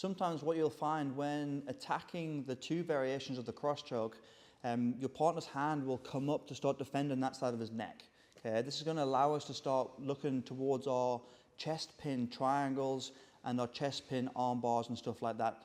sometimes what you'll find when attacking the two variations of the cross choke, your partner's hand will come up to start defending that side of his neck. Okay, this is going to allow us to start looking towards our chest pin triangles and our chest pin arm bars and stuff like that,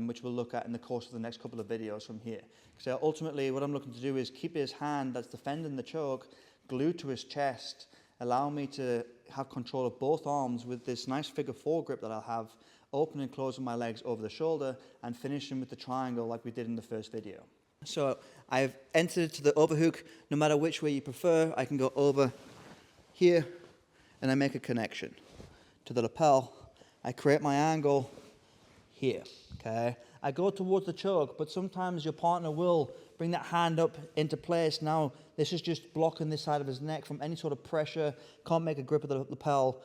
which we'll look at in the course of the next couple of videos from here. So ultimately what I'm looking to do is keep his hand that's defending the choke glued to his chest, allow me to have control of both arms with this nice figure 4 grip that I'll have, opening and closing my legs over the shoulder and finishing with the triangle like we did in the first video. So I've entered to the overhook. No matter which way you prefer, I can go over here and I make a connection to the lapel. I create my angle here, okay? I go towards the choke, but sometimes your partner will bring that hand up into place. Now, this is just blocking this side of his neck from any sort of pressure. Can't make a grip of the lapel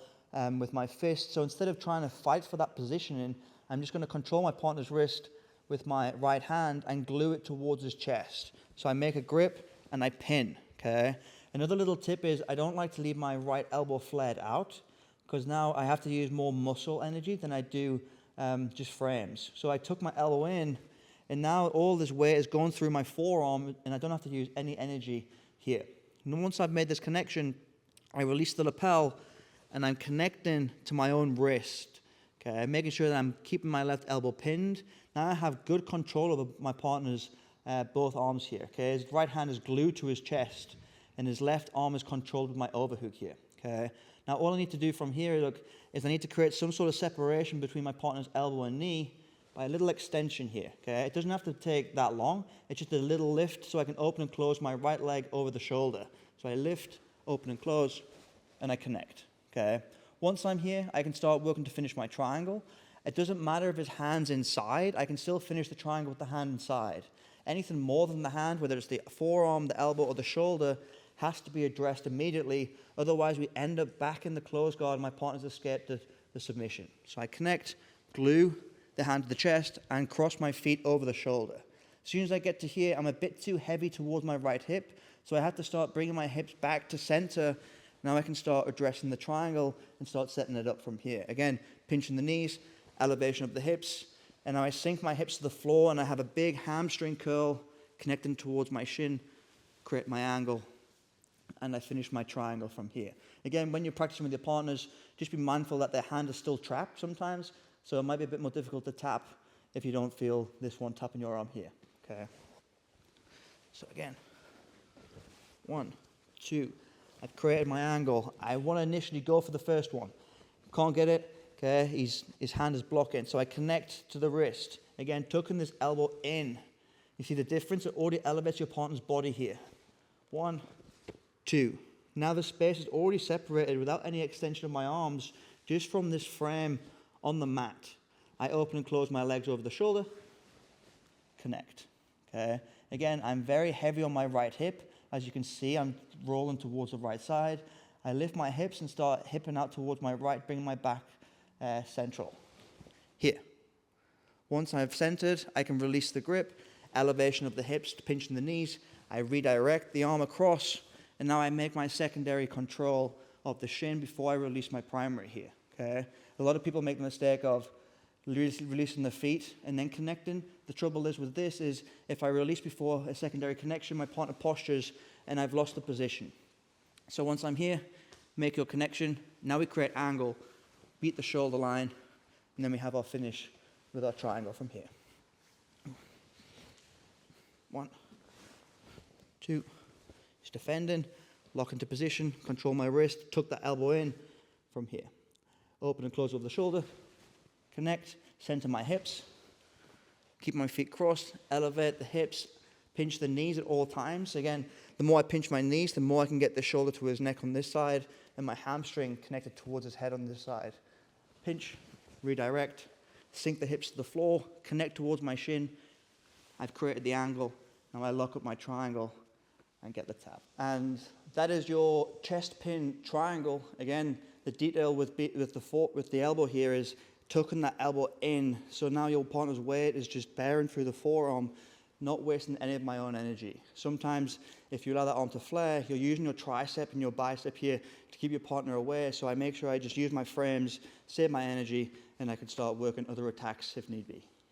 with my fist. So instead of trying to fight for that positioning, I'm just going to control my partner's wrist with my right hand and glue it towards his chest. So I make a grip and I pin, okay? Another little tip is I don't like to leave my right elbow flared out because now I have to use more muscle energy than I do just frames. So I took my elbow in and now all this weight is going through my forearm and I don't have to use any energy here. And once I've made this connection, I release the lapel and I'm connecting to my own wrist. Okay, making sure that I'm keeping my left elbow pinned. Now I have good control over my partner's both arms here. Okay, his right hand is glued to his chest, and his left arm is controlled with my overhook here. Okay, now all I need to do from here, look, is I need to create some sort of separation between my partner's elbow and knee by a little extension here. Okay, it doesn't have to take that long. It's just a little lift so I can open and close my right leg over the shoulder. So I lift, open and close, and I connect. Okay. Once I'm here, I can start working to finish my triangle. It doesn't matter if his hand's inside, I can still finish the triangle with the hand inside. Anything more than the hand, whether it's the forearm, the elbow, or the shoulder, has to be addressed immediately. Otherwise, we end up back in the closed guard and my partner's escaped the submission. So I connect, glue the hand to the chest, and cross my feet over the shoulder. As soon as I get to here, I'm a bit too heavy towards my right hip, so I have to start bringing my hips back to center. Now I can start addressing the triangle and start setting it up from here. Again, pinching the knees, elevation of the hips, and now I sink my hips to the floor and I have a big hamstring curl connecting towards my shin, create my angle, and I finish my triangle from here. Again, when you're practicing with your partners, just be mindful that their hand is still trapped sometimes, so it might be a bit more difficult to tap if you don't feel this one tapping your arm here, okay? So again, 1, 2, I've created my angle. I want to initially go for the first one. Can't get it, okay, his hand is blocking, so I connect to the wrist. Again, tucking this elbow in. You see the difference? It already elevates your partner's body here. 1, 2. Now the space is already separated without any extension of my arms, just from this frame on the mat. I open and close my legs over the shoulder, connect, okay? Again, I'm very heavy on my right hip. As you can see, I'm rolling towards the right side. I lift my hips and start hipping out towards my right, bringing my back central. Here. Once I've centered, I can release the grip, elevation of the hips, pinching the knees. I redirect the arm across, and now I make my secondary control of the shin before I release my primary here, okay? A lot of people make the mistake of releasing the feet and then connecting. The trouble is with this is if I release before a secondary connection, my partner postures and I've lost the position. So once I'm here, make your connection. Now we create angle, beat the shoulder line, and then we have our finish with our triangle from here. 1, 2, just defending, lock into position, control my wrist, tuck that elbow in from here. Open and close over the shoulder. Connect, center my hips, keep my feet crossed, elevate the hips, pinch the knees at all times. Again, the more I pinch my knees, the more I can get the shoulder to his neck on this side and my hamstring connected towards his head on this side. Pinch, redirect, sink the hips to the floor, connect towards my shin. I've created the angle. Now I lock up my triangle and get the tap. And that is your chest pin triangle. Again, the detail with the elbow here is tucking that elbow in, so now your partner's weight is just bearing through the forearm, not wasting any of my own energy. Sometimes if you allow that arm to flare, you're using your tricep and your bicep here to keep your partner away, so I make sure I just use my frames, save my energy, and I can start working other attacks if need be.